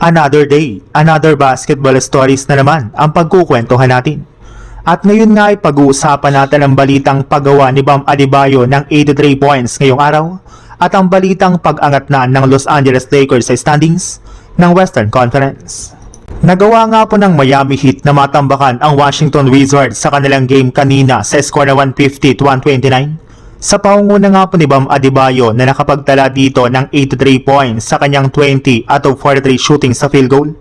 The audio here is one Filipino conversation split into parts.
Another day, another basketball stories na naman ang pagkukwentuhan natin. At ngayon nga ay pag-uusapan natin ang balitang paggawa ni Bam Adebayo ng 83 points ngayong araw at ang balitang pag-angat na ng Los Angeles Lakers sa standings ng Western Conference. Nagawa nga po ng Miami Heat na matambakan ang Washington Wizards sa kanilang game kanina sa score na 150-129. Sa pangunguna nga po ni Bam Adebayo na nakapagtala dito ng 83 points sa kanyang 20 out of 43 shooting sa field goal,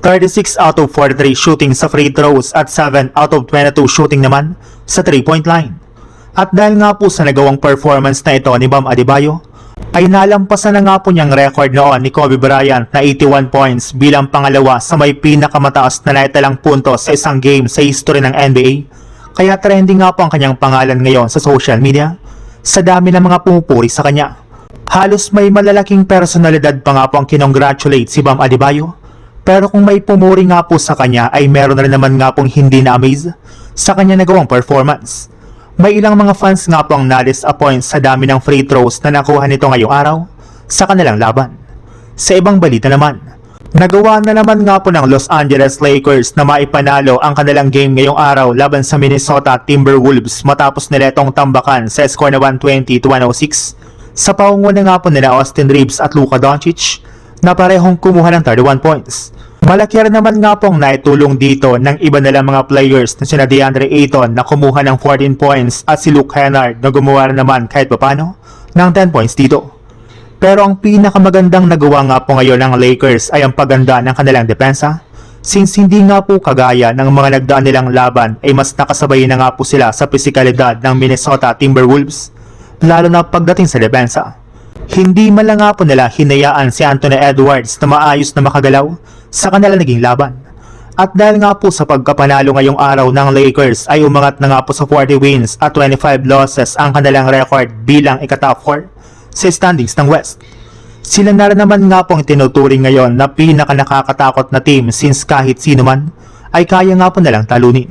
36 out of 43 shooting sa free throws at 7 out of 22 shooting naman sa 3-point line. At dahil nga po sa nagawang performance na ito ni Bam Adebayo, ay nalampasan na nga po niyang record noon ni Kobe Bryant na 81 points bilang pangalawa sa may pinakamataas na naitalang puntos sa isang game sa history ng NBA. Kaya trending nga po ang kanyang pangalan ngayon sa social media sa dami ng mga pumupuri sa kanya. Halos may malalaking personalidad pa nga po ang kinongratulate si Bam Adebayo. Pero kung may pumuri nga po sa kanya ay meron na rin naman nga pong hindi na-amaze sa kanya nagawang performance. May ilang mga fans nga po ang na-disappoint sa dami ng free throws na nakuha nito ngayong araw sa kanilang laban. Sa ibang balita naman, nagawa na naman nga po ng Los Angeles Lakers na maipanalo ang kanilang game ngayong araw laban sa Minnesota Timberwolves matapos nila itong tambakan sa score na 120-106 sa pangunguna nga po nila Austin Reeves at Luka Doncic na parehong kumuha ng 31 points. Malaki rin naman nga pong naitulong dito ng iba nilang mga players na sina DeAndre Ayton na kumuha ng 14 points at si Luke Kennard na gumawa rin naman kahit papano ng 10 points dito. Pero ang pinakamagandang nagawa nga po ngayon ng Lakers ay ang paganda ng kanilang depensa, since hindi nga po kagaya ng mga nagdaan nilang laban ay mas nakasabay na nga po sila sa pisikalidad ng Minnesota Timberwolves, lalo na pagdating sa depensa. Hindi man lang nga po nila hinayaan si Anthony Edwards na maayos na makagalaw sa kanila naging laban. At dahil nga po sa pagkapanalo ngayong araw ng Lakers ay umangat na nga po sa 40 wins at 25 losses ang kanilang record bilang ika-top 4 sa standings ng West. Sila na rin naman nga pong tinuturing ngayon na pinaka nakakatakot na team since kahit sino man ay kaya nga po nalang talunin.